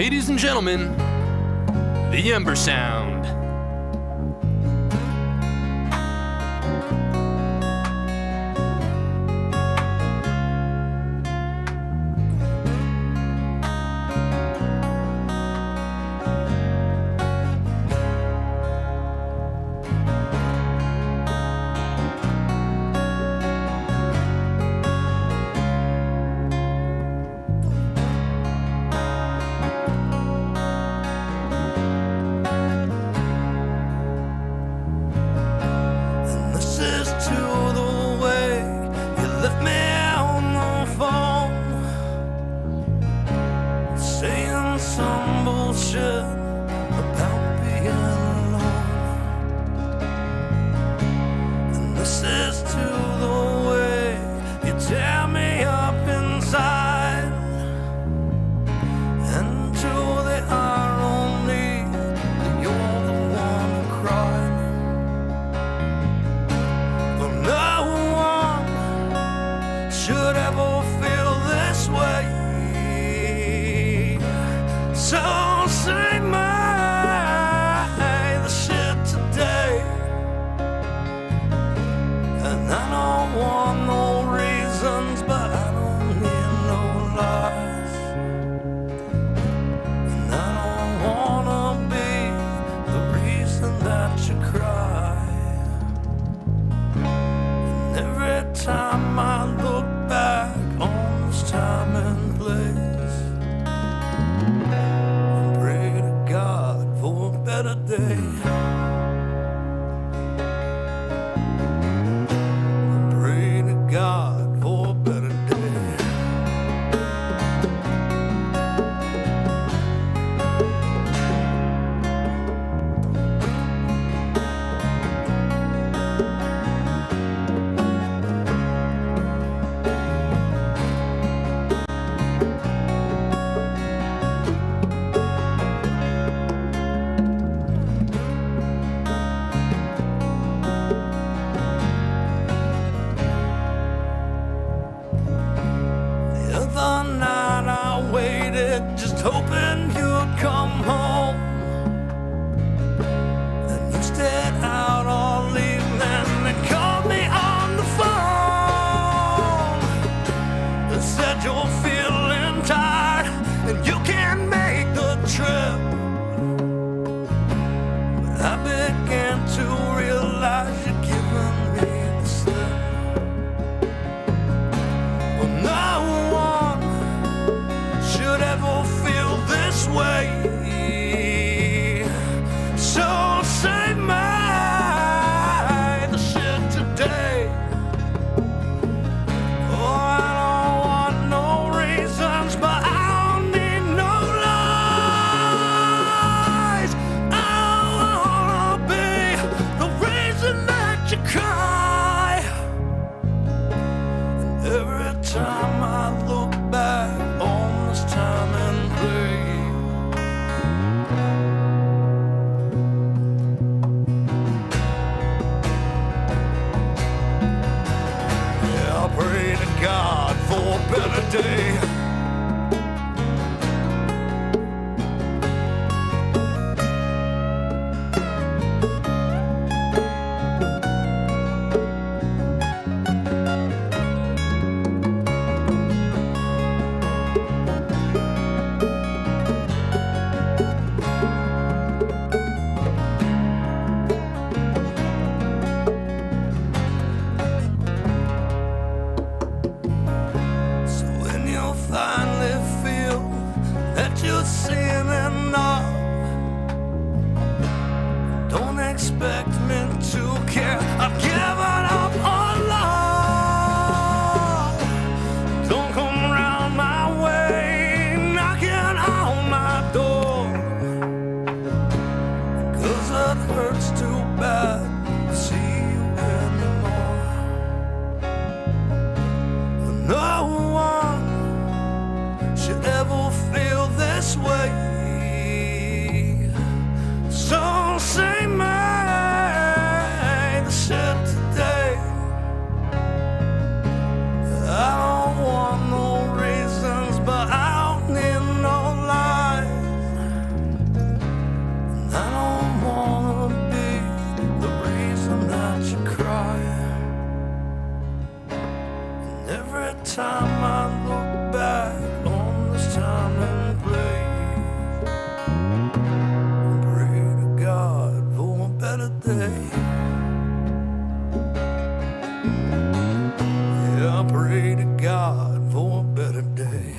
Ladies and gentlemen, the EmberSound. day. Yeah, I pray to God for a better day.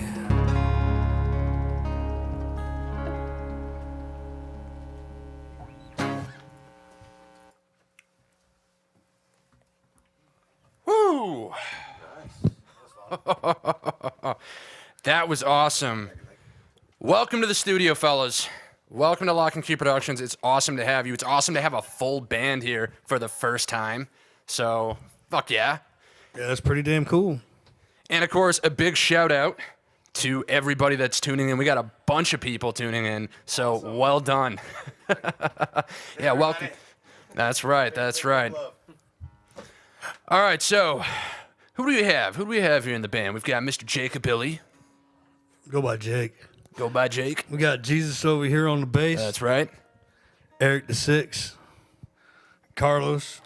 Woo! That was awesome. Welcome to the studio, fellas. Welcome to Locke In Key Productions. It's awesome to have you. It's awesome to have a full band here for the first time. So, fuck yeah. Yeah, that's pretty damn cool. And of course, a big shout out to everybody that's tuning in. We got a bunch of people tuning in, so well done. Yeah, welcome. That's right, that's right. All right, so who do we have? Who do we have here in the band? We've got Mr. Jacob Billy. Go by Jake. Go by Jake. We got Jesus over here on the bass. That's right. Eric the Six. Carlos.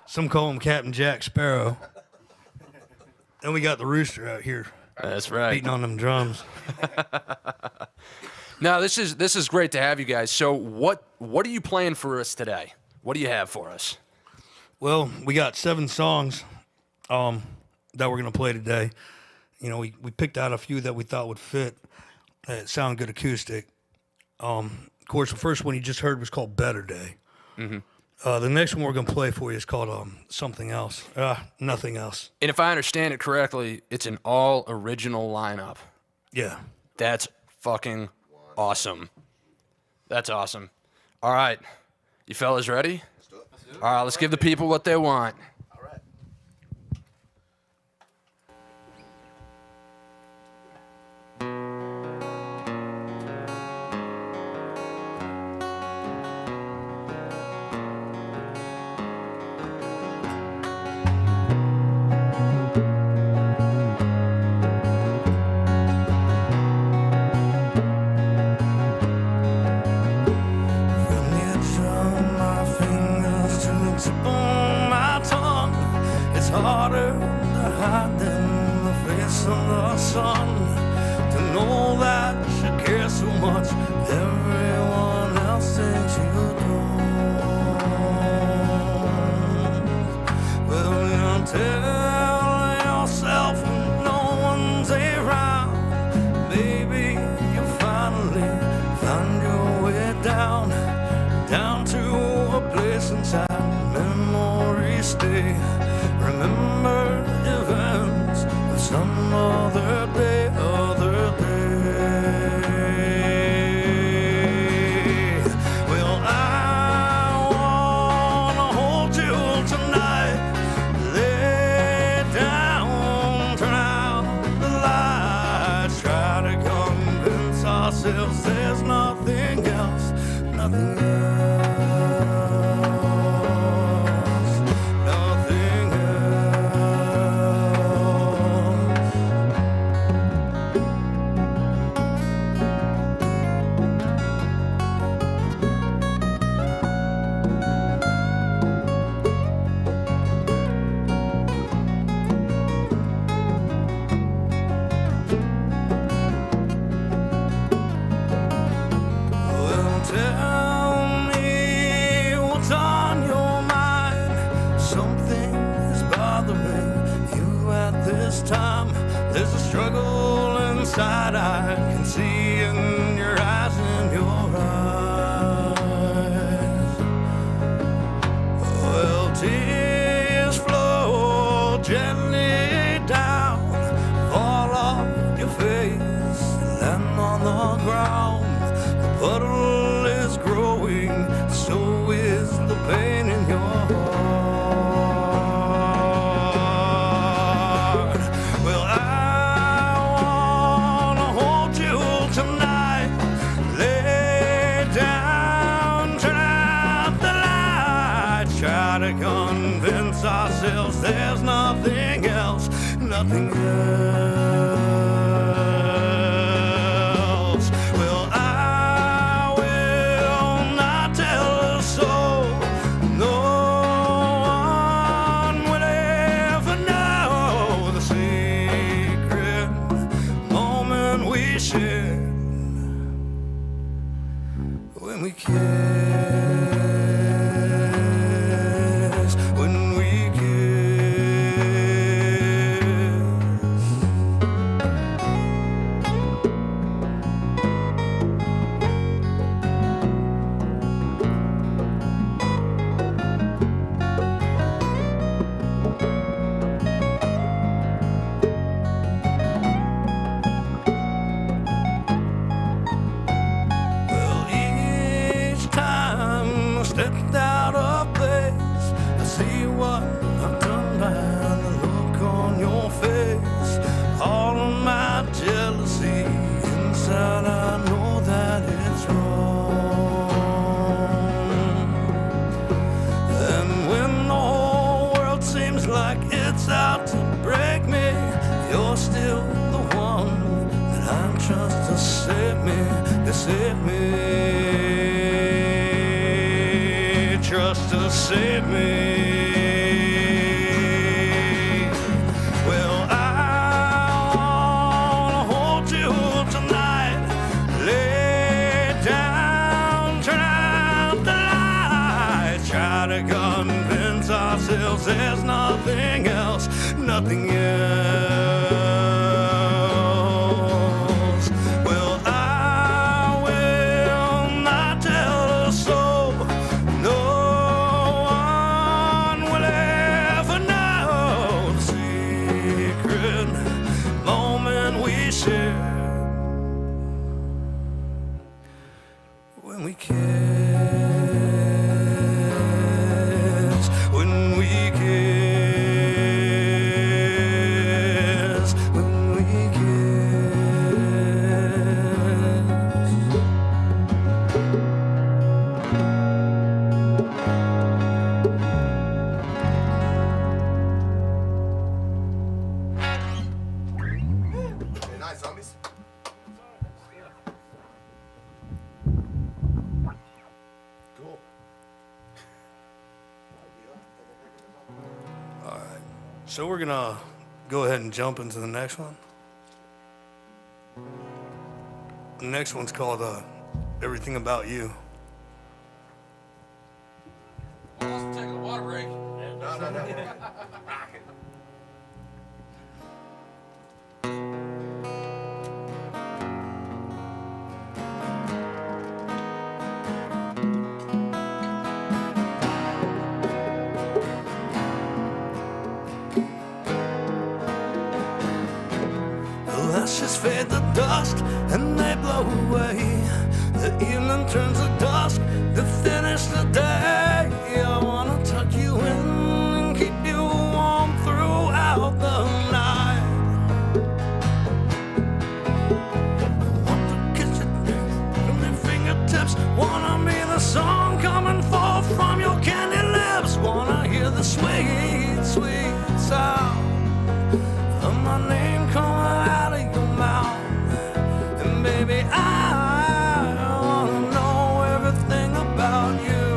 Some call him Captain Jack Sparrow. And we got the rooster out here. That's right. Beating on them drums. Now, this is great to have you guys. So what are you playing for us today? What do you have for us? Well, we got 7 songs that we're going to play today. You know, we picked out a few that we thought would fit, that sound good acoustic. Of course, the first one you just heard was called Better Day. Mm-hmm. The next one we're going to play for you is called Something Else. Nothing Else. And if I understand it correctly, it's an all-original lineup. Yeah. That's fucking awesome. That's awesome. All right. You fellas ready? Let's do it. All right, let's give the people what they want. All right. From the edge of my fingers to the tip of my tongue, it's harder to hide than the face of the sun. To know that you care so much, everyone else thinks you don't. Well, you tell yourself when no one's around, maybe you finally find your way down to a place inside memory stay. Remember events of some other day, Well, I wanna hold you tonight. Lay down, turn out the lights. Try to convince ourselves there's nothing else, nothing else. Well, tell me what's on your mind. Something is bothering you at this time. There's a struggle inside I can see in your eyes, in your eyes. Well, tears flow gently down, fall off your face, land on the ground. The puddle is growing, so is the pain in your heart. Well, I wanna hold you tonight. Lay down, turn out the lights. Try to convince ourselves there's nothing else, nothing else. Well, I will not tell a soul. No one will ever know the secret moment we shared when we kissed. me, to save me. Trust to save me. Well, I wanna hold you tonight. Lay down, turn out the lights. Try to convince ourselves there's nothing else, nothing else. Well, I will not tell a soul. No one will ever know the secret moment we share when we kiss, when we kiss, when we Nice zombies. Cool. So we're gonna go ahead and jump into the next one. The next one's called Everything About You. Taking a water break. No. The ashes fade to dust and they blow away. The evening turns to dusk to finish the day. I wanna tuck you in and keep you warm throughout the night. Want to kiss you from your fingertips. Wanna be the song coming forth from your candy lips. Wanna hear the sweet, sweet sound of my name coming out of your mouth. And baby, I wanna know everything about you.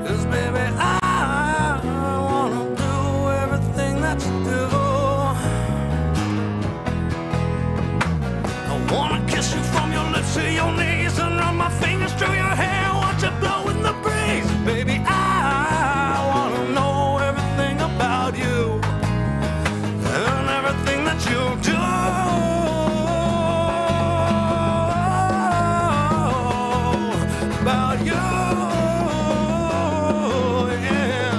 'Cause baby, I wanna do everything that you do. I wanna kiss you from your lips to your knees and run my fingers through your hair, watch it blow in the breeze. Baby, I wanna know everything about you and everything that you do. About you, yeah.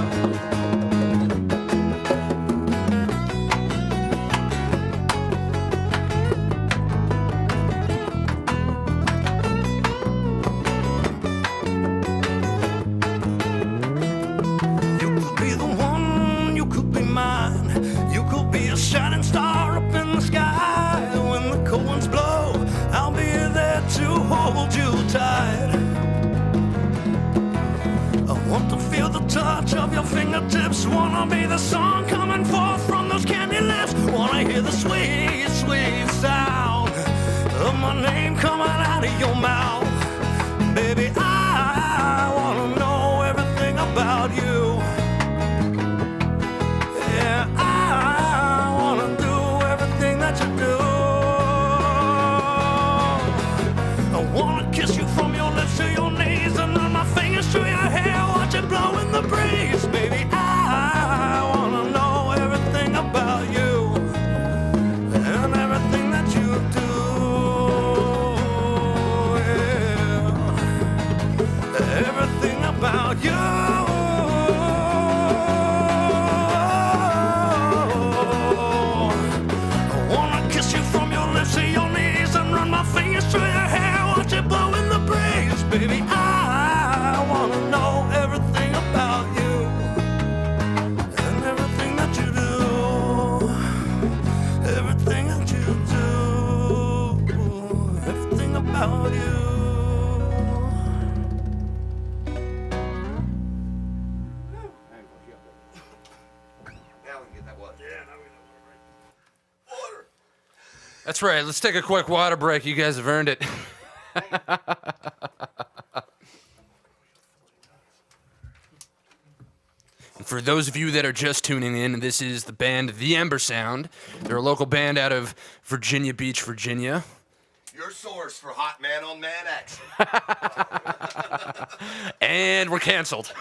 You could be the one, you could be mine. You could be a shining star up in the sky. When the cold winds blow, I'll be there to hold you tight. I want to feel the touch of your fingertips. Wanna be the song coming forth from those candy lips. Wanna hear the sweet, sweet sound of my name coming out of your mouth. Baby, I wanna know everything about you. Yeah, I wanna do everything that you do. I wanna kiss you from your lips to your knees and run my fingers through your hair, watch it blow in the breeze. Baby, I wanna know everything about you and everything that you do. Yeah. Everything about you. I wanna kiss you from your lips to your knees and run my fingers through your hair, watch it blow in the breeze. Baby, I wanna know everything about you and everything that you do. Everything that you do. Everything about you. That's right. Let's take a quick water break. You guys have earned it. And for those of you that are just tuning in, this is the band The EmberSound. They're a local band out of Virginia Beach, Virginia. Your source for hot man on man action. And we're canceled.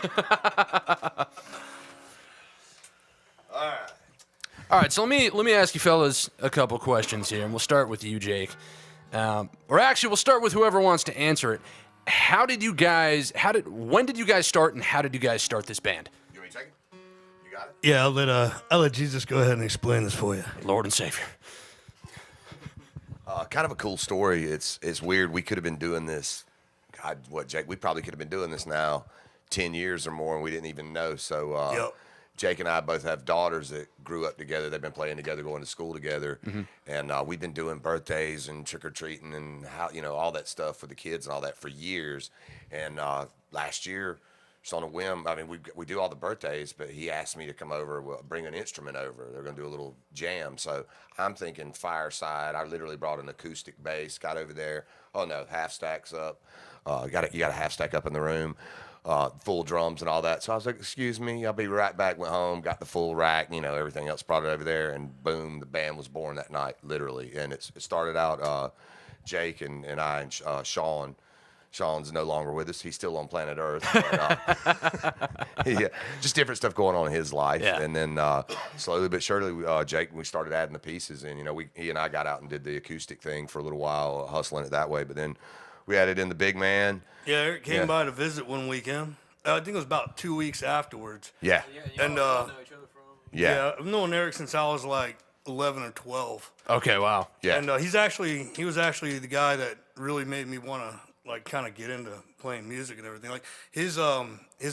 All right, so let me ask you fellas a couple questions here, and we'll start with you, Jake. Or actually, we'll start with whoever wants to answer it. When did you guys start, and how did you guys start this band? You want me to take it? You got it? Yeah, I'll let Jesus go ahead and explain this for you. Lord and Savior. Kind of a cool story. It's weird. We could have been doing this. God, what, Jake? We probably could have been doing this now 10 years or more, and we didn't even know. So Yep. Jake and I both have daughters that grew up together. They've been playing together, going to school together, and we've been doing birthdays and trick or treating and all that stuff for the kids and all that for years. And last year, just on a whim, I mean, we do all the birthdays, but he asked me to come over, bring an instrument over. They're going to do a little jam. So I'm thinking fireside. I literally brought an acoustic bass, got over there. Oh no, half stacks up. You got a half stack up in the room. Full drums and all that. So I was like, excuse me, I'll be right back. Went home, got the full rack, everything else, brought it over there, and boom, the band was born that night, literally. And it started out, Jake and I and Sean. Sean's no longer with us. He's still on planet Earth. But, yeah, just different stuff going on in his life. Yeah. And then slowly but surely, Jake, we started adding the pieces. And, he and I got out and did the acoustic thing for a little while, hustling it that way. But then we added in the big man. Yeah, Eric came by to visit one weekend. I think it was about 2 weeks afterwards. Yeah. And Yeah. yeah, I've known Eric since I was like 11 or 12. Okay, wow. Yeah. And he was actually the guy that really made me want to like kind of get into playing music and everything. Like his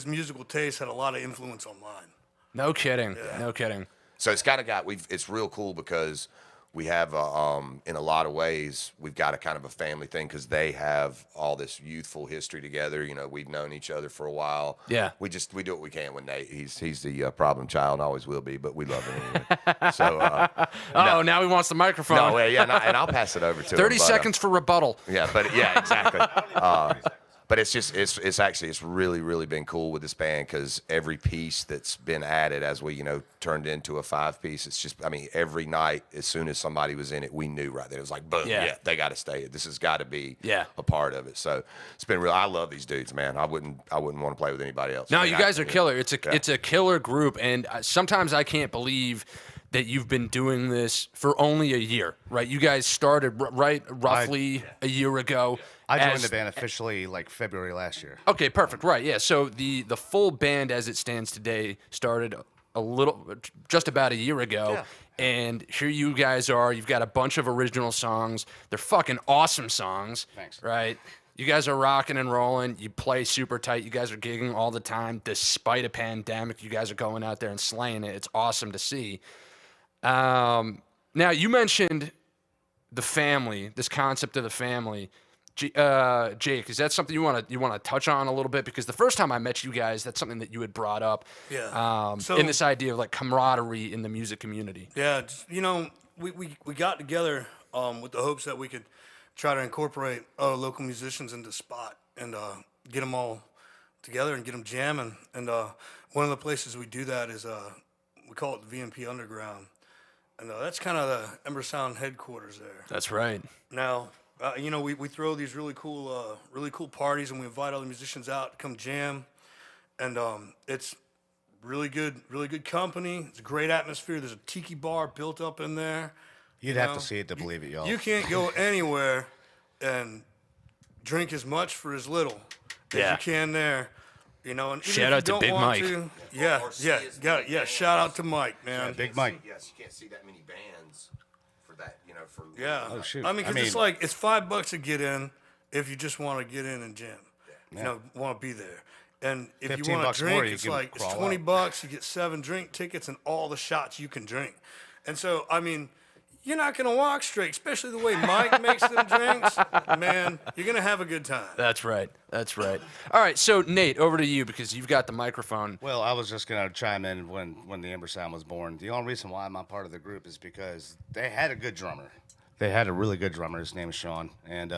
musical taste had a lot of influence on mine. No kidding. Yeah. No kidding. So it's kind of it's real cool because we have, in a lot of ways, we've got a kind of a family thing because they have all this youthful history together. We've known each other for a while. Yeah. We do what we can with Nate. He's the problem child and always will be, but we love him anyway. So. Now he wants the microphone. No, yeah, and I'll pass it over to him. 30 seconds for rebuttal. Yeah, exactly. But it's really, really been cool with this band because every piece that's been added as we, turned into a 5-piece, it's just, every night, as soon as somebody was in it, we knew right there. It was like, boom, yeah they got to stay. This has got to be a part of it. So it's been real. I love these dudes, man. I wouldn't want to play with anybody else. No, you guys are killer. It's a killer group. And sometimes I can't believe that you've been doing this for only a year, right? You guys started roughly a year ago. I joined the band officially like February last year. Okay, perfect. Right, yeah. So the full band as it stands today started just about a year ago. Yeah. And here you guys are. You've got a bunch of original songs. They're fucking awesome songs. Thanks. Right? You guys are rocking and rolling. You play super tight. You guys are gigging all the time. Despite a pandemic, you guys are going out there and slaying it. It's awesome to see. Now, you mentioned the family, this concept of the family. Jake, is that something you want to touch on a little bit? Because the first time I met you guys, that's something that you had brought up. Yeah. In this idea of like camaraderie in the music community. Yeah, we got together with the hopes that we could try to incorporate other local musicians into Spot and get them all together and get them jamming. And one of the places we do that is we call it the VMP Underground, and that's kind of the EmberSound headquarters there. That's right. Now. We throw these really cool parties, and we invite other musicians out to come jam, and it's really good company. It's a great atmosphere. There's a tiki bar built up in there. You'd have to see it to believe it, y'all. You can't go anywhere and drink as much for as little as you can there. And even shout out to Big Mike. Shout out to Mike, man. Big Mike. Yes, you can't see that many bands for that, Yeah. Oh, shoot. It's like it's $5 to get in if you just want to get in and jam. Want to be there. And if you want to drink, it's $20. You get 7 drink tickets and all the shots you can drink. And so, you're not going to walk straight, especially the way Mike makes them drinks. Man, you're going to have a good time. That's right. All right, so Nate, over to you because you've got the microphone. Well, I was just going to chime in when the EmberSound was born. The only reason why I'm not part of the group is because they had a good drummer. they had a really good drummer. His name is Sean, and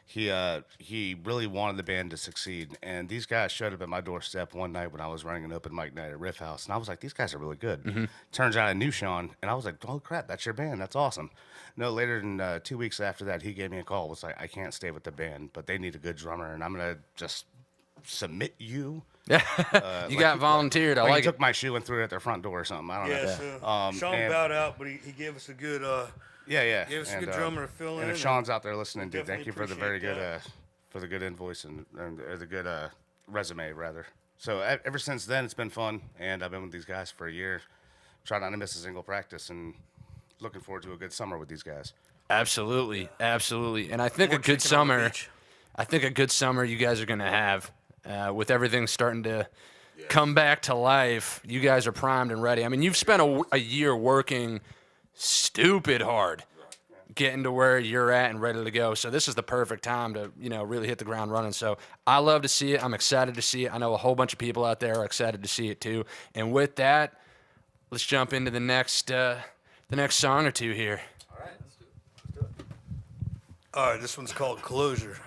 he really wanted the band to succeed. And these guys showed up at my doorstep one night when I was running an open mic night at Riff House, and I was like, these guys are really good. Turns out I knew Sean, and I was like, oh crap, that's your band. That's awesome. No, later than 2 weeks after that, he gave me a call. Was like, I can't stay with the band, but they need a good drummer, and I'm gonna just submit you. Yeah, you got volunteered. I Like like he it. took my shoe and threw it at their front door or something. I don't know. Yeah, so Sean and- bowed out, but he gave us a good Yeah. gave us a good drummer to fill in. And if Sean's out there listening, dude, definitely thank you for the very appreciate good, for the good invoice and or the good resume rather. So ever since then, it's been fun, and I've been with these guys for a year, trying not to miss a single practice, and looking forward to a good summer with these guys. Absolutely, absolutely. And I think More a good chicken on the summer. beach. I think a good summer you guys are gonna have, with everything starting to come back to life. You guys are primed and ready. I mean, you've spent a year working stupid hard, getting to where you're at and ready to go. So this is the perfect time to really hit the ground running. So I love to see it. I'm excited to see it. I know a whole bunch of people out there are excited to see it too. And with that, let's jump into the next song or two here. All right, this one's called Closure.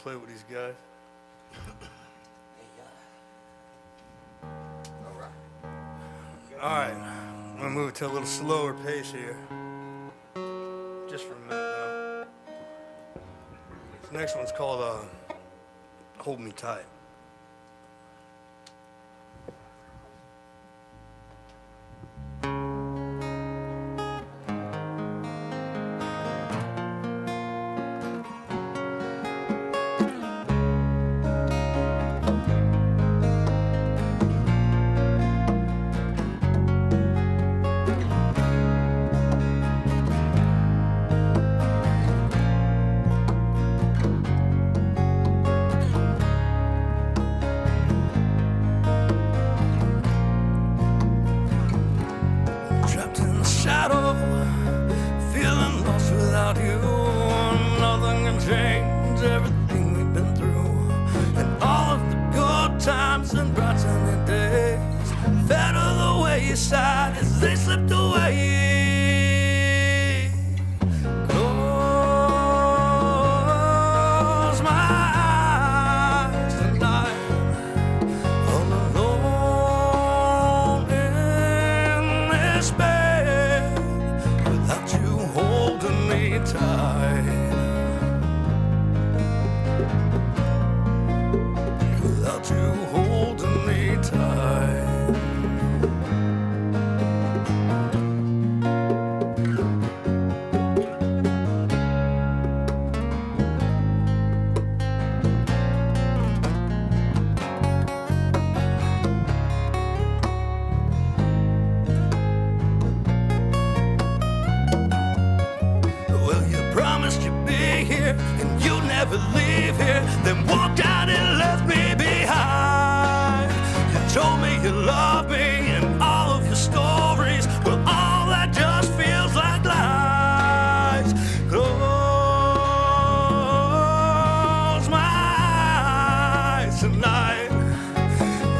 play with these guys. All right, I'm gonna move it to a little slower pace here. Just for a minute though. This next one's called Hold Me Tight. Trapped in the shadow, feeling lost without you. Nothing can change everything we've been through, and all of the good times and bright sunny days fell to the wayside as they slipped away. Close my eyes tonight, all alone in this bed, without you holding me tight, without you holding me tight. Well, you promised you'd be here and you'd never leave here, then walked out and left me behind. You told me you loved me and all of your stories, well, all that just feels like lies. Close my eyes tonight,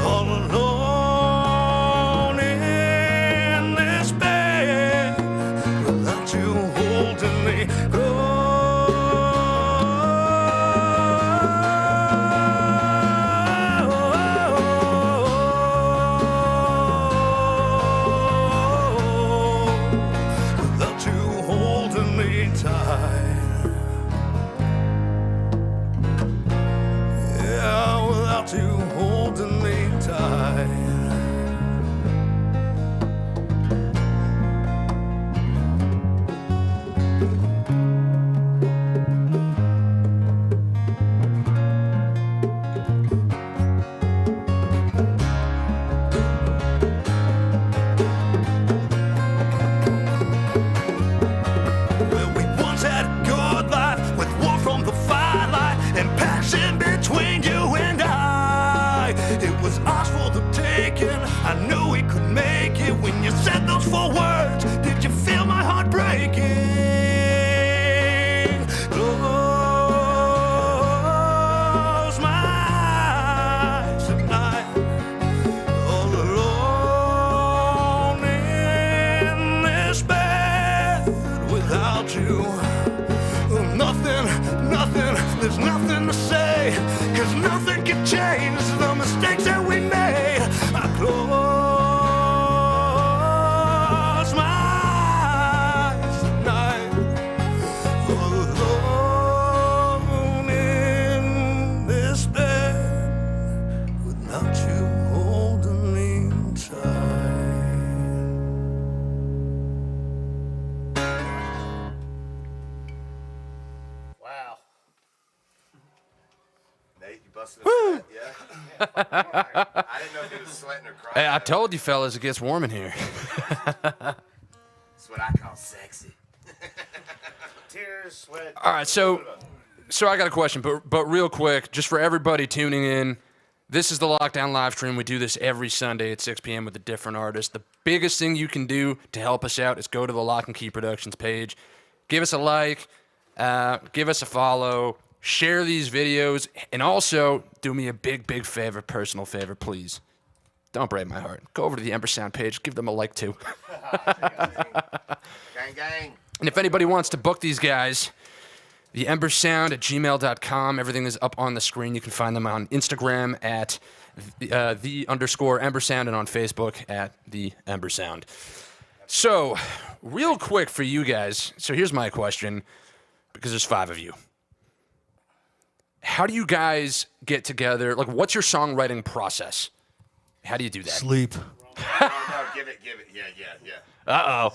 all alone in this bed, without you holding me without you holding me tight. Yeah, without you holding me tight. Well, we once had a good life with war from the firelight and passion between you and I. It was ours for the taking. I knew we could make it when you said those 4 words. Did you feel my heart breaking? Close my eyes tonight, all alone in this bed, without you. Nothing, there's nothing to say, 'cause nothing can change the mistakes that we made. I close my eyes tonight, all alone in this bed, without you holding me tight. Wow. Nate, you busted a sweat, yeah? I didn't know if he was sweating or crying. Hey, I told you fellas, it gets warm in here. That's what I call sexy. Tears, sweat. All right, so I got a question, but real quick, just for everybody tuning in, this is the Lockdown Livestream. We do this every Sunday at 6 p.m. with a different artist. The biggest thing you can do to help us out is go to the Locke In Key Productions page. Give us a like, give us a follow, share these videos, and also do me a big favor, personal favor, please. Don't break my heart. Go over to the EmberSound page. Give them a like, too. Gang, gang. And if anybody wants to book these guys, The EmberSound@gmail.com. Everything is up on the screen. You can find them on Instagram at _EmberSound and on Facebook at the EmberSound. So, real quick for you guys. So here's my question, because there's 5 of you. How do you guys get together? Like, what's your songwriting process? How do you do that? Sleep. No, give it. Yeah. Uh-oh.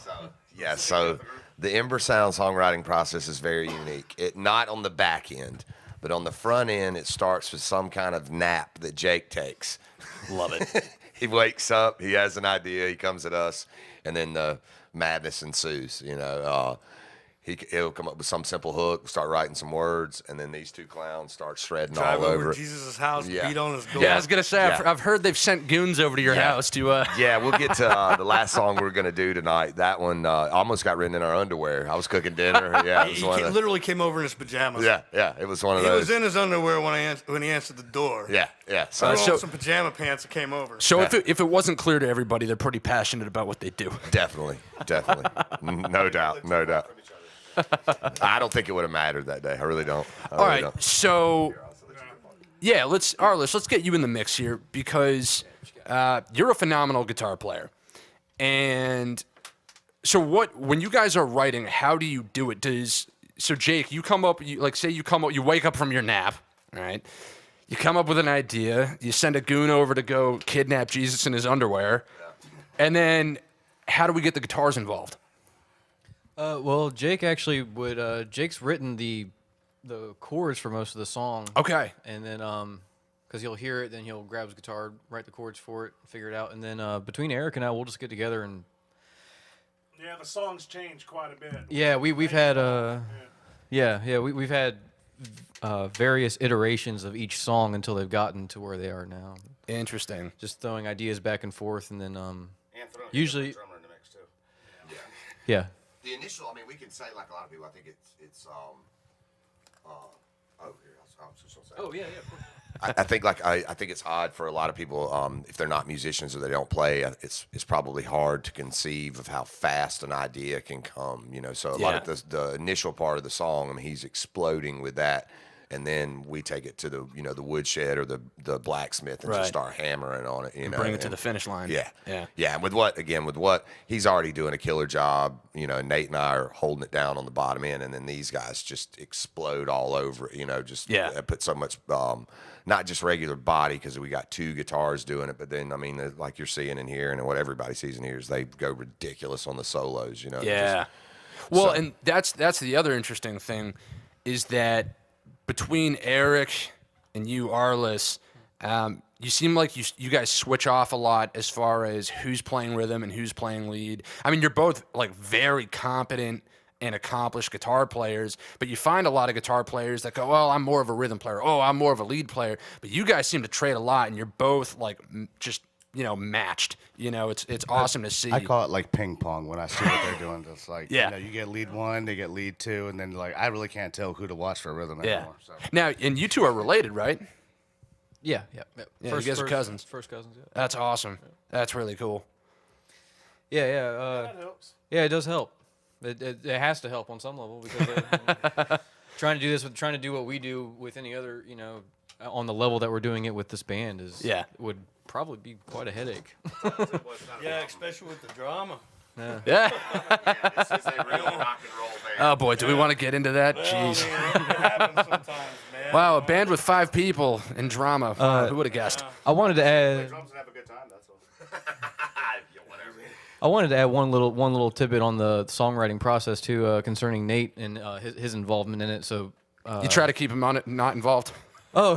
So the EmberSound songwriting process is very unique. Not on the back end, but on the front end, it starts with some kind of nap that Jake takes. Love it. He wakes up, he has an idea, he comes at us, and then the madness ensues. He'll come up with some simple hook, start writing some words, and then these 2 clowns start shredding Drive all over it. Jesus' house, Yeah. beat on his door. Yeah, I was going to say, Yeah. I've heard they've sent goons over to your house to... Yeah, we'll get to the last song we're going to do tonight. That one almost got written in our underwear. I was cooking dinner. Yeah, it was He one of the, literally came over in his pajamas. yeah, it was one of He those. was in his underwear when he answered the door. Yeah. So, So some pajama pants and came over. So if it wasn't clear to everybody, they're pretty passionate about what they do. definitely. No doubt. I don't think it would have mattered that day. I really don't. All right, so yeah, let's get you in the mix here, because you're a phenomenal guitar player. And so when you guys are writing, how do you do it? So Jake, you wake up from your nap, right? You come up with an idea, you send a goon over to go kidnap Jesus in his underwear, and then how do we get the guitars involved? Well, Jake actually would. Jake's written the chords for most of the song. Okay. And then, because he'll hear it, then he'll grab his guitar, write the chords for it, figure it out, and then between Eric and I, we'll just get together and. Yeah, the songs change quite a bit. Yeah, we've had we've had various iterations of each song until they've gotten to where they are now. Interesting. Just throwing ideas back and forth, and then And throwing usually, a drummer in the mix too. yeah. The initial, we can say like a lot of people. I think it's here. I was just gonna say. Oh yeah, of course. I think I think it's odd for a lot of people if they're not musicians or they don't play. It's probably hard to conceive of how fast an idea can come. So a lot of the initial part of the song, he's exploding with that, and then we take it to the woodshed or the blacksmith and Right. just start hammering on it. Bring it to the finish line. Yeah. Yeah. And with what he's already doing a killer job. Nate and I are holding it down on the bottom end, and then these guys just explode all over it. Put so much, not just regular body, because we got 2 guitars doing it, but then like you're seeing in here and what everybody sees in here is they go ridiculous on the solos. Yeah. Well, and that's the other interesting thing, is that between Eric and you, Arliss, you seem like you guys switch off a lot as far as who's playing rhythm and who's playing lead. You're both like very competent and accomplished guitar players, but you find a lot of guitar players that go, "Oh, I'm more of a rhythm player. Oh, I'm more of a lead player." But you guys seem to trade a lot, and you're both like just matched. It's awesome to see. I call it like ping pong when I see what they're doing. It's like, Yeah. you get lead 1, they get lead 2, and then like I really can't tell who to watch for rhythm Yeah. anymore. So. Now, and you two are related, right? Yeah. Yeah, you guys are cousins. First cousins. Yeah. That's awesome. That's really cool. Yeah. That helps. Yeah, it does help. It has to help on some level, because trying to do what we do with any other, on the level that we're doing it with this band would probably be quite a headache. Yeah, especially with the drama. Yeah. This is a real rock and roll band. Oh boy, do we want to get into that? Well, Jeez. it happens sometimes, man. Wow, a band with 5 people in drama. Who would have guessed? I wanted to add. Drums and have a good time. That's all. I wanted to add one little tidbit on the songwriting process too, concerning Nate and his involvement in it. So You try to keep him on it, not involved. no,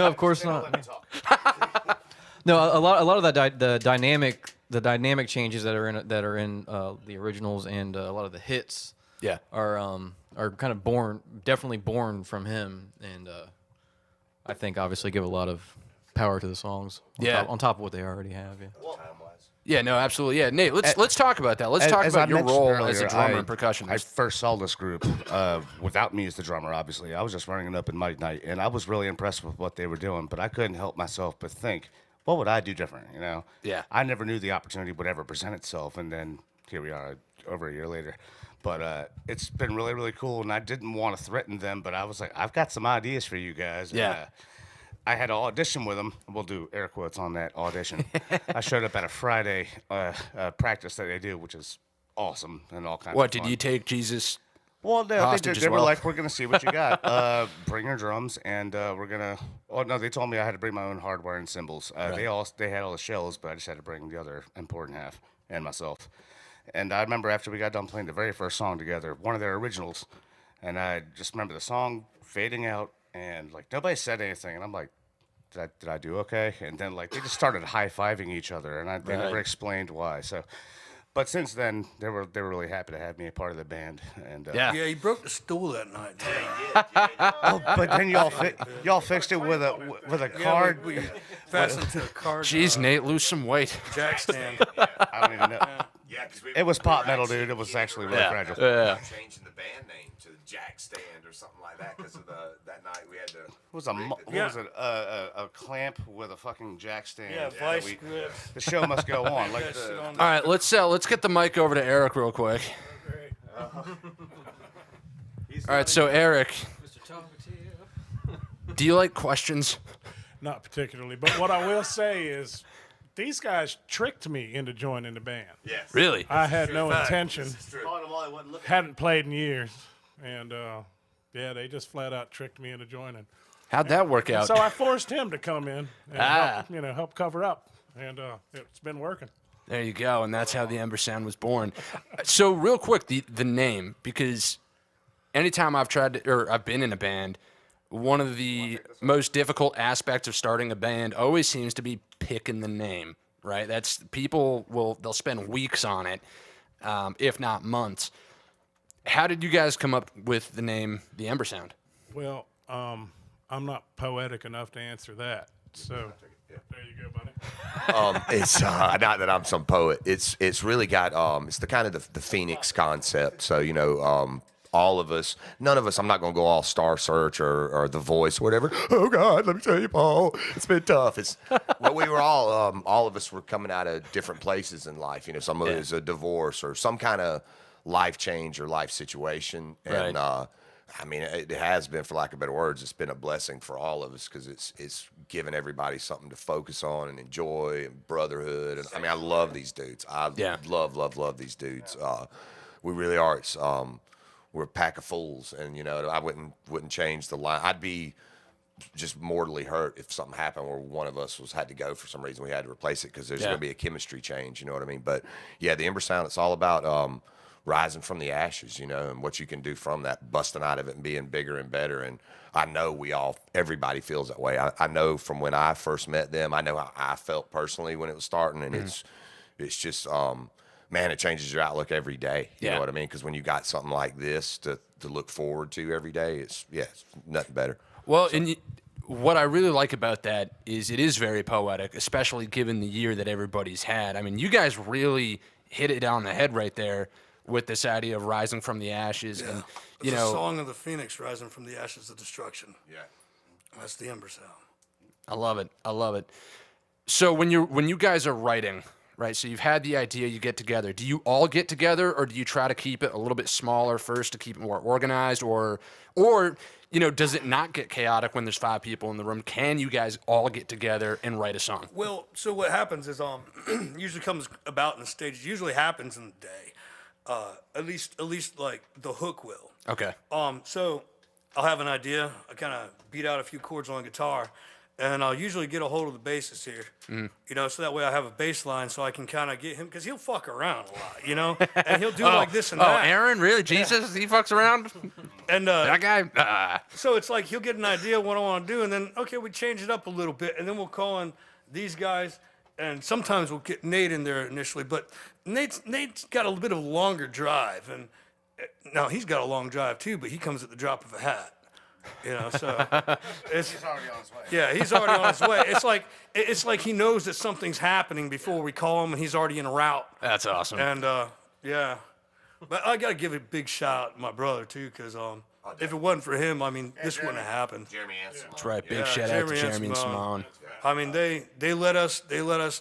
of course not. No, a lot of the dynamic changes that are in the originals and a lot of the hits Yeah. are kind of definitely born from him, and I think obviously give a lot of power to the songs. On top of what they already have. Yeah. Yeah, no, absolutely. Yeah, Nate, let's talk about that. Let's talk As about I your mentioned role earlier, as a drummer and percussionist. I first saw this group without me as the drummer, obviously. I was just running it up in Mike Night, and I was really impressed with what they were doing, but I couldn't help myself but think, what would I do different, Yeah. I never knew the opportunity would ever present itself, and then here we are over a year later. But it's been really, really cool, and I didn't want to threaten them, but I was like, I've got some ideas for you guys. Yeah. I had to audition with them. We'll do air quotes on that audition. I showed up at a Friday practice that they do, which is awesome and all kinds What of did fun. you take Jesus? Well, no, hostage as they were well? like, we're going to see what you got. Bring your drums, and we're going to... Oh, no, they told me I had to bring my own hardware and cymbals. They had all the shells, but I just had to bring the other important half and myself. And I remember after we got done playing the very first song together, one of their originals, and I just remember the song fading out, and, like, nobody said anything, and I'm like, did I do okay? And then, like, they just started high-fiving each other, and they never explained why, so... But since then, they were really happy to have me a part of the band. And Yeah. Yeah, he broke the stool that night. oh, but then y'all fixed it with a card. We fastened to a card. Jeez, Nate, lose some weight. Jack stand. I don't even know. Yeah, because It was pop metal, dude. It was actually really fragile. Yeah. changing the band name to Jack Stand or something like that because of that night we had to. It was a clamp with a fucking jack stand. Yeah, vice grip. The show must go on. Like All right, let's get the mic over to Eric real quick. All right, so Eric, Mr. Talkative. do you like questions? Not particularly, but what I will say is, these guys tricked me into joining the band. Yes. Really? I had no intention. True. Hadn't played in years, and yeah, they just flat out tricked me into joining. How'd that work out? So I forced him to come in and Ah. help cover up, and it's been working. There you go, and that's how the EmberSound was born. So real quick, the name, because anytime I've been in a band, one of the most difficult aspects of starting a band always seems to be picking the name, right? They'll spend weeks on it, if not months. How did you guys come up with the name, the EmberSound? Well, I'm not poetic enough to answer that, so there you go, buddy. It's not that I'm some poet. It's really got it's the kind of the Phoenix concept. So all of us, none of us. I'm not gonna go all Star Search or The Voice or whatever. Oh God, let me tell you, Paul, it's been tough. Well, we were all of us were coming out of different places in life. Some of it is a divorce or some kind of life change or life situation, and Right. I mean, it has been, for lack of better words, it's been a blessing for all of us because it's given everybody something to focus on and enjoy and brotherhood. And I mean, I love these dudes. I love these dudes. We really are. It's we're a pack of fools, and I wouldn't change the line. I'd be just mortally hurt if something happened where one of us had to go for some reason. We had to replace it because there's going to be a chemistry change. You know what I mean? But yeah, the EmberSound, it's all about rising from the ashes, and what you can do from that, busting out of it and being bigger and better. And I know everybody feels that way. I know from when I first met them, I know how I felt personally when it was starting, and it's just, man, it changes your outlook every day. You know what I mean? Because when you got something like this to look forward to every day, it's nothing better. Well, what I really like about that is it is very poetic, especially given the year that everybody's had. I mean, you guys really hit it on the head right there with this idea of rising from the ashes, and It's a song of the Phoenix rising from the ashes of destruction. Yeah. That's the EmberSound. I love it. So when you guys are writing, right? So you've had the idea, you get together. Do you all get together, or do you try to keep it a little bit smaller first to keep it more organized, or does it not get chaotic when there's 5 people in the room? Can you guys all get together and write a song? Well, so what happens is usually comes about in the stages. Usually happens in the day. At least like the hook will. Okay. So I'll have an idea. I kind of beat out a few chords on guitar, and I'll usually get a hold of the bassist here. So that way I have a bass line, so I can kind of get him, because he'll fuck around a lot, and he'll do like this and that. Oh, Aaron, really? Jesus, he fucks around? And That guy? so it's like he'll get an idea of what I want to do, and then okay, we change it up a little bit, and then we'll call in these guys. And sometimes we'll get Nate in there initially, but Nate's got a bit of a longer drive, and now he's got a long drive too, but he comes at the drop of a hat, So he's already on his way. Yeah, he's already on his way. It's like he knows that something's happening before we call him, and he's already en route. That's awesome. And yeah, but I gotta give a big shout out to my brother too, because if it wasn't for him, I mean, this wouldn't have happened. Jeremy Anson. That's right. Big Yeah, shout out to Jeremy Jeremy and Simone. Simone. I mean, they let us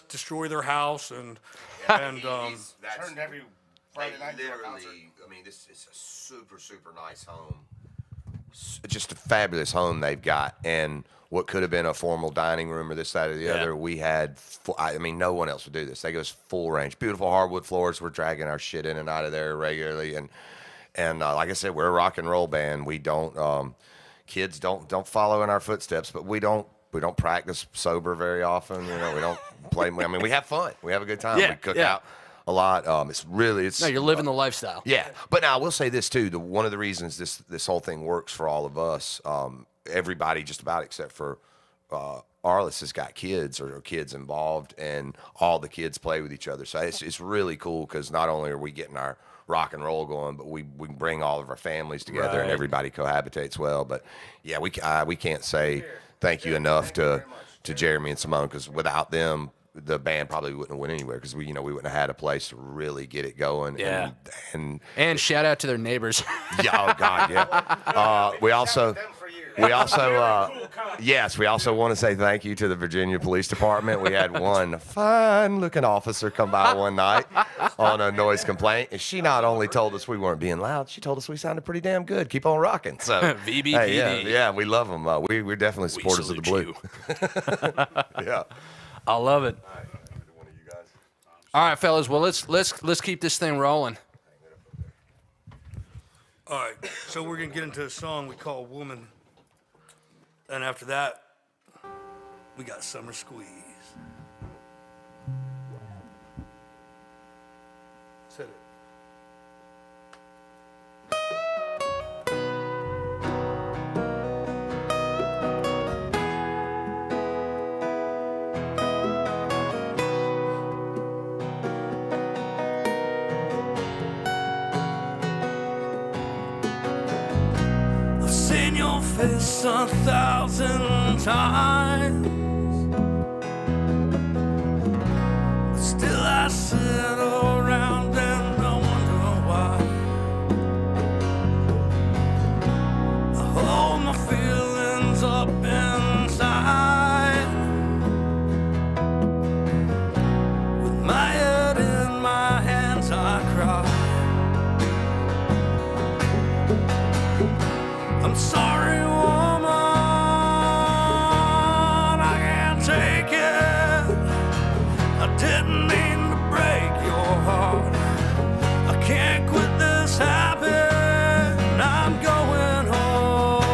destroy their house, and Turned every They Friday night into a concert. literally mean, this is a super, super nice home. Just a fabulous home they've got. And what could have been a formal dining room or this side or the other, we had, I mean, no one else would do this. They go full range. Beautiful hardwood floors. We're dragging our shit in and out of there regularly. And like I said, we're a rock and roll band. We don't, kids don't follow in our footsteps, but we don't practice sober very often. You know, we don't play. I mean, we have fun. We have a good time. Yeah, We cook yeah. out a lot. It's No, you're living the lifestyle. yeah. But now I will say this too. One of the reasons this whole thing works for all of us, everybody just about except for Arliss has got kids or kids involved, and all the kids play with each other. So it's really cool because not only are we getting our rock and roll going, but we bring all of our families together and everybody cohabitates well. But yeah, we can't say thank you enough to Jeremy and Simone, because without them, the band probably wouldn't have went anywhere, because we wouldn't have had a place to really get it going. Yeah. And shout out to their neighbors. yeah, oh God, yeah. We also yes, we also want to say thank you to the Virginia Police Department. We had one fine-looking officer come by one night on a noise complaint, and she not only told us we weren't being loud, she told us we sounded pretty damn good. Keep on rocking. So VBPD. hey, yeah, we love them. We're definitely supporters of the Blue. Yeah. I love it. All right, fellas. Well, let's keep this thing rolling. All right, so we're gonna get into a song we call "Woman," and after that, we got "Summer Squeeze." Said it. Seen your face 1,000 times, but still I sit around and I wonder why. I hold my feelings up inside, with my head in my hands I cry. I'm sorry, woman, I can't take it. I didn't mean to break your heart. I can't quit this habit. I'm going home.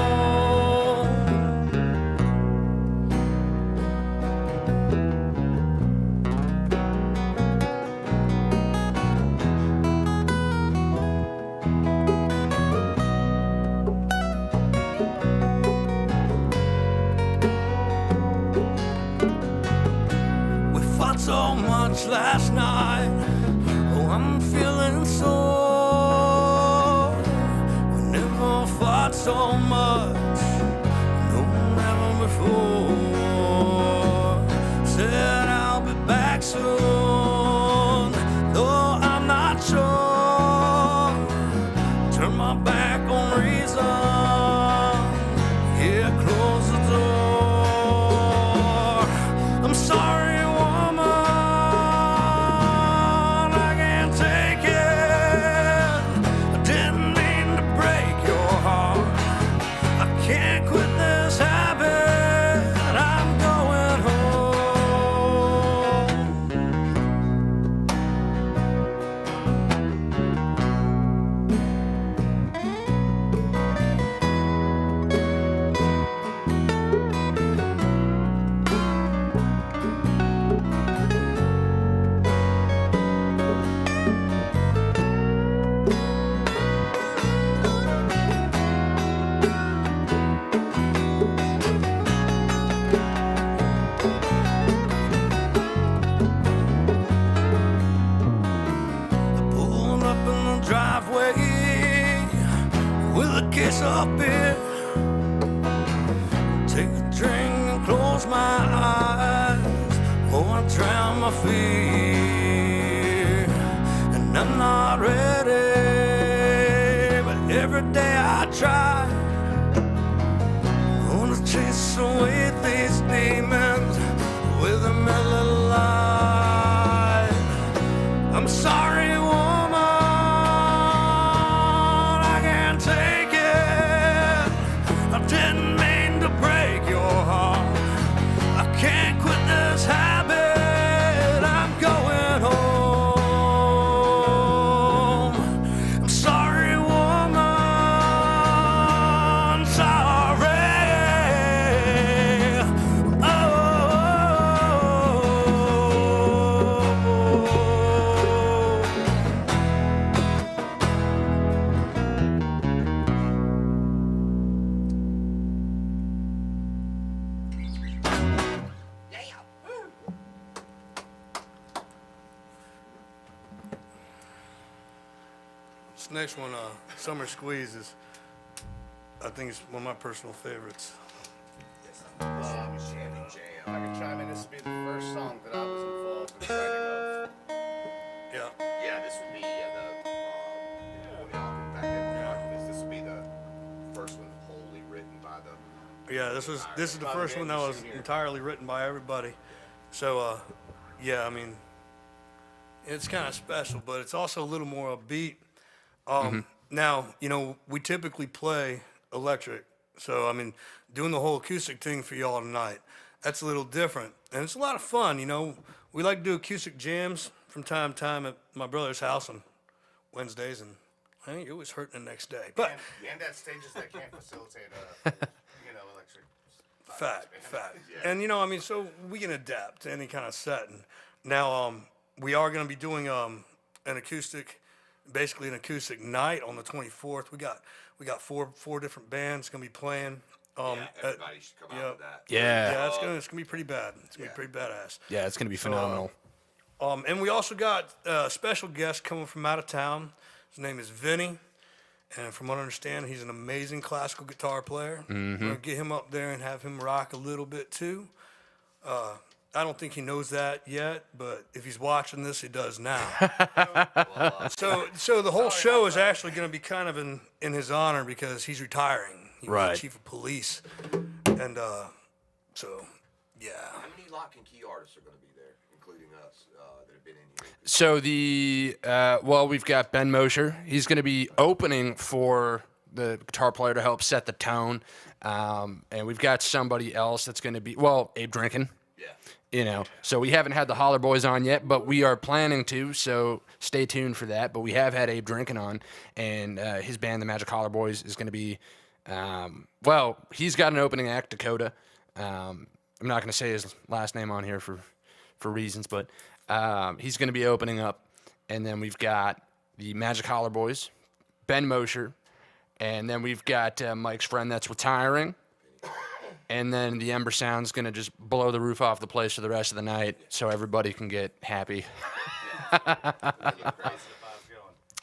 We fought so much last night. Oh, I'm feeling sore. We never fought so much. No, never before. Said I'll be back soon, though I'm not sure. Turn my back on reason. Yeah, close the door. I'm sorry, woman, I can't take it. I didn't mean to break your heart. I can't quit this habit. I'm going home. Pulling up in the driveway with a case of beer. Take a drink and close my eyes. Oh, I drown my fear. And I'm not ready, but every day I try. Gonna chase away these demons with a mellow light. I'm sorry, woman, This next one, Summer Squeeze, is, I think it's one of my personal favorites. If I can chime in, this would be the first song that I was involved in the writing of. Yeah. Yeah, this would be this would be the first one wholly written by the. Yeah, this is the first one that was entirely written by everybody. So, yeah, I mean, it's kind of special, but it's also a little more upbeat. Now, you know, we typically play electric, so I mean, doing the whole acoustic thing for y'all tonight, that's a little different, and it's a lot of fun. You know, we like to do acoustic jams from time to time at my brother's house on Wednesdays, and I think it was hurting the next day. But And at stages that can't facilitate, electric. fact. And you know, I mean, so we can adapt to any kind of setting. Now, we are going to be doing an acoustic night on the 24th. We got four different bands going to be playing. Everybody should come out to that. Yeah. It's gonna be pretty bad. It's gonna be pretty badass. Yeah, it's going to be phenomenal. And we also got a special guest coming from out of town. His name is Vinny, and from what I understand, he's an amazing classical guitar player. We're gonna get him up there and have him rock a little bit too. I don't think he knows that yet, but if he's watching this, he does now. So the whole show is actually going to be kind of in his honor because he's retiring. He was Right. the chief of police, and so yeah. How many Lock and Key artists are going to be there, including us, that have been in here? So we've got Ben Mosher. He's going to be opening for the guitar player to help set the tone, and we've got somebody else that's going to be Abe Drinkin'. Yeah. You know, so we haven't had the Holler Boys on yet, but we are planning to, so stay tuned for that. But we have had Abe Drinkin' on, and his band, the Magic Holler Boys, is going to be, he's got an opening act, Dakota. I'm not going to say his last name on here for reasons, but he's going to be opening up. And then we've got the Magic Holler Boys, Ben Mosher, and then we've got Mike's friend that's retiring. And then the EmberSound's going to just blow the roof off the place for the rest of the night so everybody can get happy.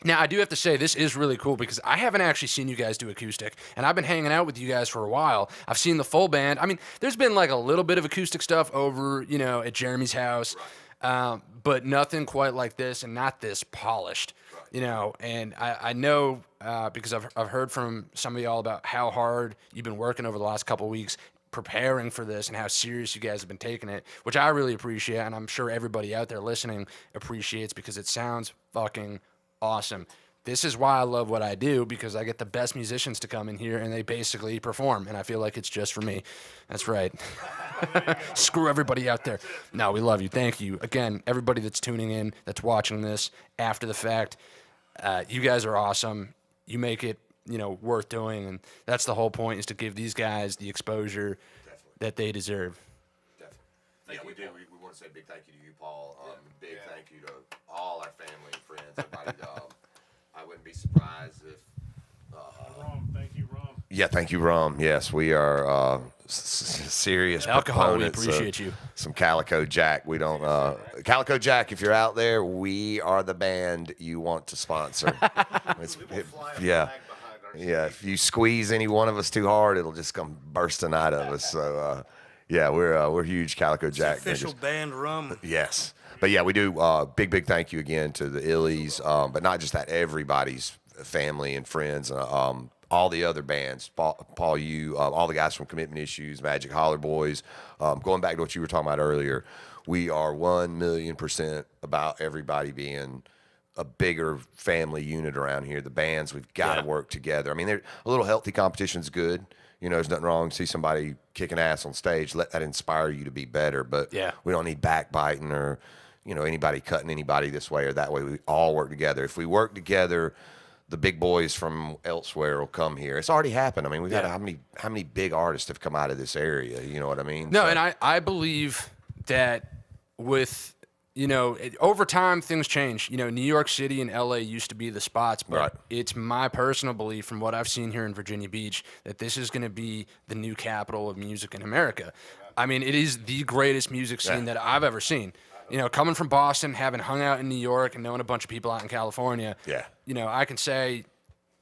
Now, I do have to say, this is really cool because I haven't actually seen you guys do acoustic, and I've been hanging out with you guys for a while. I've seen the full band. I mean, there's been like a little bit of acoustic stuff over, at Jeremy's house, but nothing quite like this and not this polished, and I know because I've heard from some of y'all about how hard you've been working over the last couple of weeks preparing for this and how serious you guys have been taking it, which I really appreciate, and I'm sure everybody out there listening appreciates because it sounds fucking awesome. This is why I love what I do, because I get the best musicians to come in here and they basically perform, and I feel like it's just for me. That's right. Screw everybody out there. No, we love you. Thank you. Again, everybody that's tuning in, that's watching this after the fact, you guys are awesome. You make it, worth doing, and that's the whole point, is to give these guys the exposure that they deserve. Definitely. Yeah, we do. We want to say a big thank you to you, Paul. Big thank you to all our family and friends. Everybody, I wouldn't be surprised if. Rum, thank you, Rum. Yeah, thank you, Rum. Yes, we are serious Alcohol, we proponents appreciate of you. Some Calico Jack. We don't. Calico Jack, if you're out there, we are the band you want to sponsor. Yeah. Yeah, if you squeeze any one of us too hard, it'll just come bursting out of us. So, yeah, we're huge Calico Jack. Official band Rum. Yes. But yeah, we do big thank you again to the Illies, but not just that, everybody's family and friends, all the other bands, Paul, you, all the guys from Commitment Issues, Magic Holler Boys. Going back to what you were talking about earlier, we are 1,000,000% about everybody being a bigger family unit around here. The bands, we've got to work together. I mean, a little healthy competition's good. There's nothing wrong to see somebody kicking ass on stage. Let that inspire you to be better. But we don't need backbiting or, anybody cutting anybody this way or that way. We all work together. If we work together, the big boys from elsewhere will come here. It's already happened. I mean, we've had how many big artists have come out of this area? You know what I mean? No, and I believe that with, over time things change. New York City and LA used to be the spots, but it's my personal belief from what I've seen here in Virginia Beach that this is going to be the new capital of music in America. I mean, it is the greatest music scene that I've ever seen. you know, coming from Boston, having hung out in New York, and knowing a bunch of people out in California, Yeah. you know, I can say,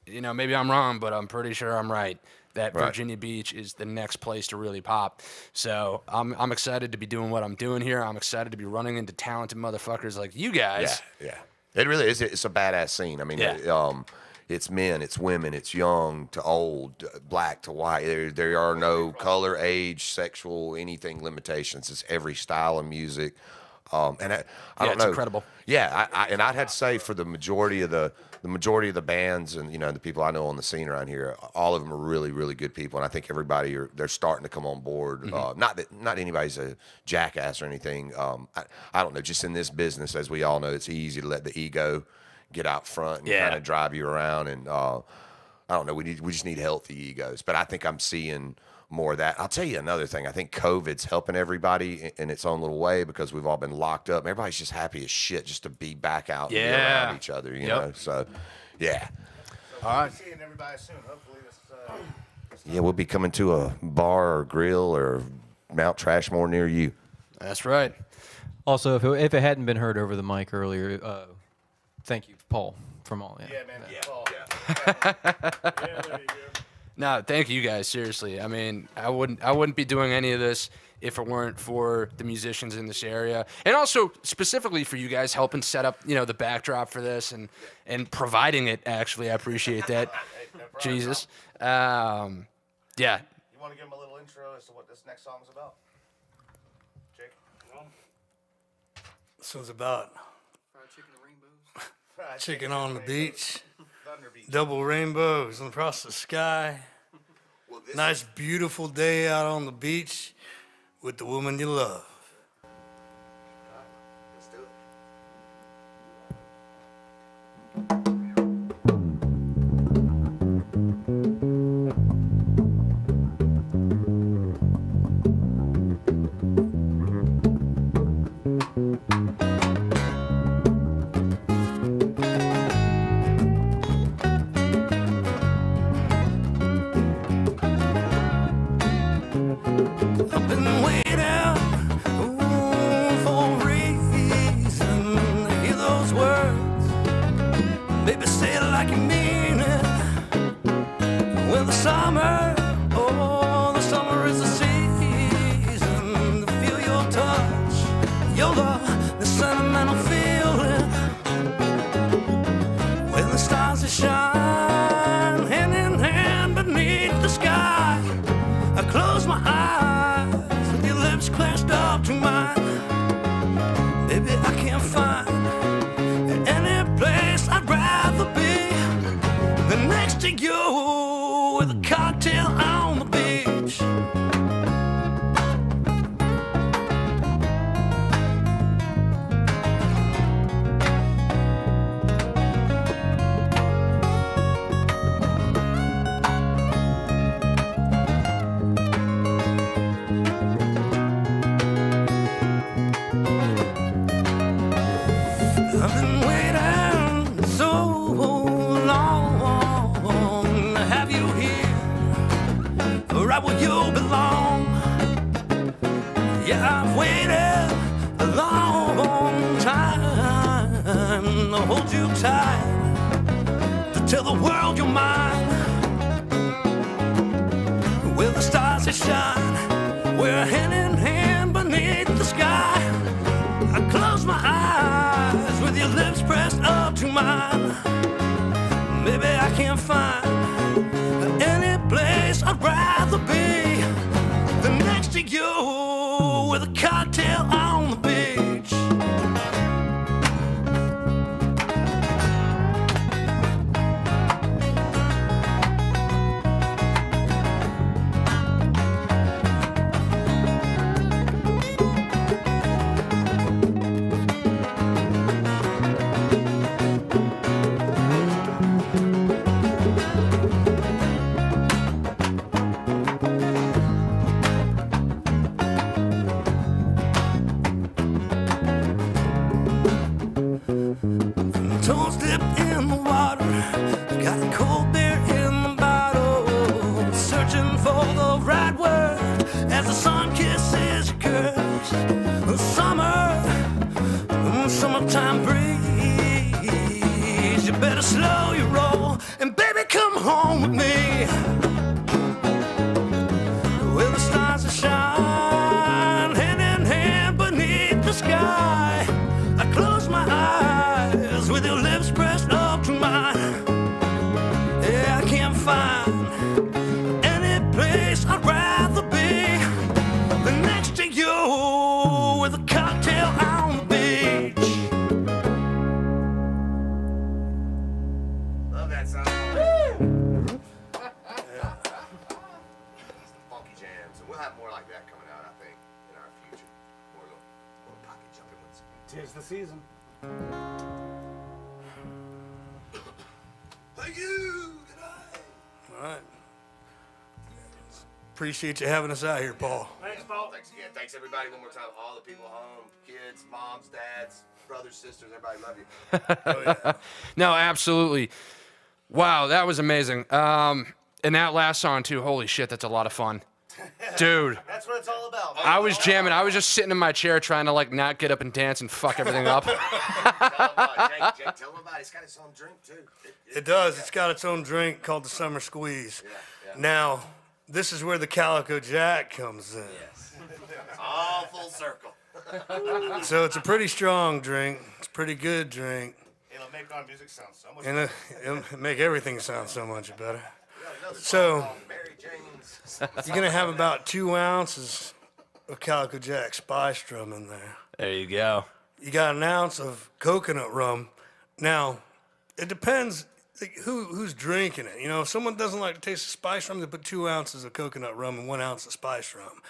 you know, maybe I'm wrong, but I'm pretty sure I'm right. That Right. Virginia Beach is the next place to really pop. So I'm excited to be doing what I'm doing here. I'm excited to be running into talented motherfuckers like you guys. Yeah. It really is. It's a badass scene. I mean, it's men, it's women, it's young to old, black to white. There are no color, age, sexual, anything limitations. It's every style of music. And I don't it's know. incredible. Yeah, and I'd have to say for the majority of the bands and, you know, the people I know on the scene around here, all of them are really, really good people, and I think everybody they're starting to come on board. Not anybody's a jackass or anything. I don't know. Just in this business, as we all know, it's easy to let the ego get out front and kind of drive you around. And I don't know. We just need healthy egos. But I think I'm seeing more of that. I'll tell you another thing. I think COVID's helping everybody in its own little way because we've all been locked up. Everybody's just happy as shit just to be back out and be around each other, you know? So, yeah. All right. Seeing everybody soon. Hopefully this. Yeah, we'll be coming to a bar or grill or Mount Trashmore near you. That's right. Also, if it hadn't been heard over the mic earlier, thank you, Paul, from all. Yeah, man. Yeah, there you go. No, thank you guys. Seriously, I mean, I wouldn't be doing any of this if it weren't for the musicians in this area, and also specifically for you guys helping set up, you know, the backdrop for this and providing it. Actually, I appreciate that. Jesus, yeah. You want to give them a little intro as to what this next song's about? Jake? This one's about Fried chicken and rainbows. chicken on the beach, Thunder Beach. double rainbows across the sky. Nice, beautiful day out on the beach with the woman you love. Let's do it. I've been waiting for a reason to hear those words. Baby, say it like you mean it. When the summer, the summer is the season to feel your touch, your love, the sentimental feeling. When the stars shine hand in hand beneath the sky, I close my eyes with your lips clenched up to mine. Baby, I can't find any place I'd rather be than next to you with a cocktail on the beach. I've been waiting so long to have you here, right where you belong. Yeah, I've waited a long time to hold you tight, to tell the world you're mine. Where the stars that shine, we're hand in hand beneath the sky. I close my eyes with your lips pressed up to mine. Maybe I can't find any place I'd rather be than next to you with a cocktail on the beach. 'Tis the season. Thank you. Good night. All right. Appreciate you having us out here, Paul. Thanks, Paul. Thanks again. Thanks everybody one more time. All the people home, kids, moms, dads, brothers, sisters, everybody love you. No, absolutely. Wow, that was amazing. And that last song too. Holy shit, that's a lot of fun, dude. That's what it's all about. I was jamming. I was just sitting in my chair trying to like not get up and dance and fuck everything up. Tell them about it. Jake, tell them about it. It's got its own drink too. It does. It's got its own drink called the Summer Squeeze. Yeah. Now, this is where the Calico Jack comes in. Yes. All full circle. So it's a pretty strong drink. It's a pretty good drink. It'll make our music sound so much And it'll make everything sound so much better. Another So- song called Mary Jane's. You're going to have about 2 ounces of Calico Jack spice rum in there. There you go. You got an ounce of coconut rum. Now, it depends like, who's drinking it. You know, if someone doesn't like the taste of spice rum, they put 2 ounces of coconut rum and 1 ounce of spice rum.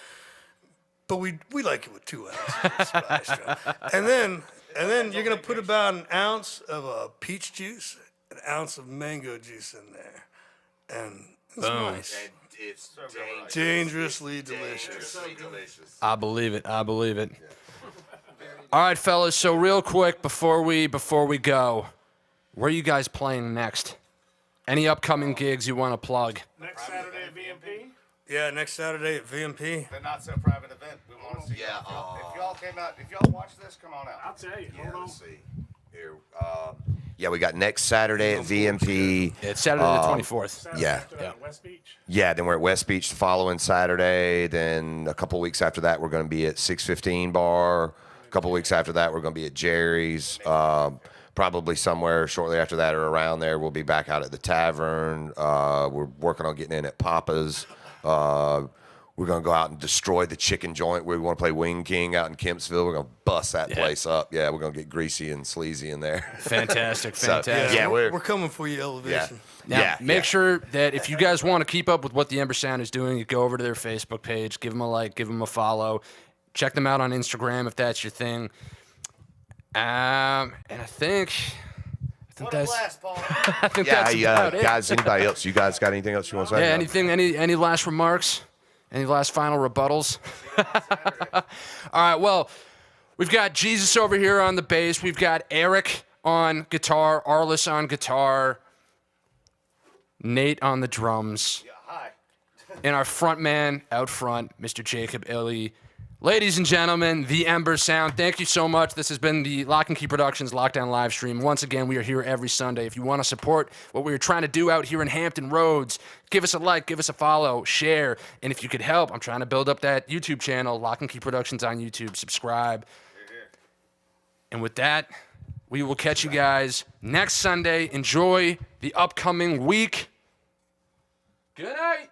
But we like it with 2 ounces of spice rum. And then you're gonna put about an ounce of peach juice, an ounce of mango juice in there, and it's nice. And it's Dangerously delicious. dangerously delicious. I believe it. I believe it. All right, fellas. So real quick before we go, where are you guys playing next? Any upcoming gigs you want to plug? Next Saturday at VMP. Yeah, next Saturday at VMP. The not so private event. We want to see Yeah, y'all. If y'all came out, if y'all watch this, come on out. I'll tell you. Yeah, Hold on. let's see. Here, yeah, we got next Saturday at VMP. It's Saturday the 24th. Saturday Yeah. after that at West Beach. Yeah, then we're at West Beach the following Saturday. Then a couple weeks after that, we're going to be at 615 Bar. A couple weeks after that, we're going to be at Jerry's. Probably somewhere shortly after that or around there, we'll be back out at the Tavern. We're working on getting in at Papa's. We're going to go out and destroy the chicken joint. We want to play Wing King out in Kempsville. We're going to bust that place up. Yeah, we're going to get greasy and sleazy in there. Fantastic. So, Fantastic. yeah, we're coming for you, Elevation. Now, make sure that if you guys want to keep up with what the EmberSound is doing, you go over to their Facebook page, give them a like, give them a follow. Check them out on Instagram if that's your thing. And I think What a that's blast, Paul. I think that's about it. Guys, anybody else? You guys got anything else you want to say? Yeah, anything? Any last remarks? Any last final rebuttals? All right. Well, we've got Jesus over here on the bass. We've got Eric on guitar, Arliss on guitar, Nate on the drums, Hi. and our front man out front, Mr. Jacob Illy. Ladies and gentlemen, the EmberSound, thank you so much. This has been the Locke In Key Productions Lockdown Livestream. Once again, we are here every Sunday. If you want to support what we're trying to do out here in Hampton Roads, give us a like, give us a follow, share. And if you could help, I'm trying to build up that YouTube channel, Locke In Key Productions on YouTube. Subscribe. And with that, we will catch you guys next Sunday. Enjoy the upcoming week. Good night.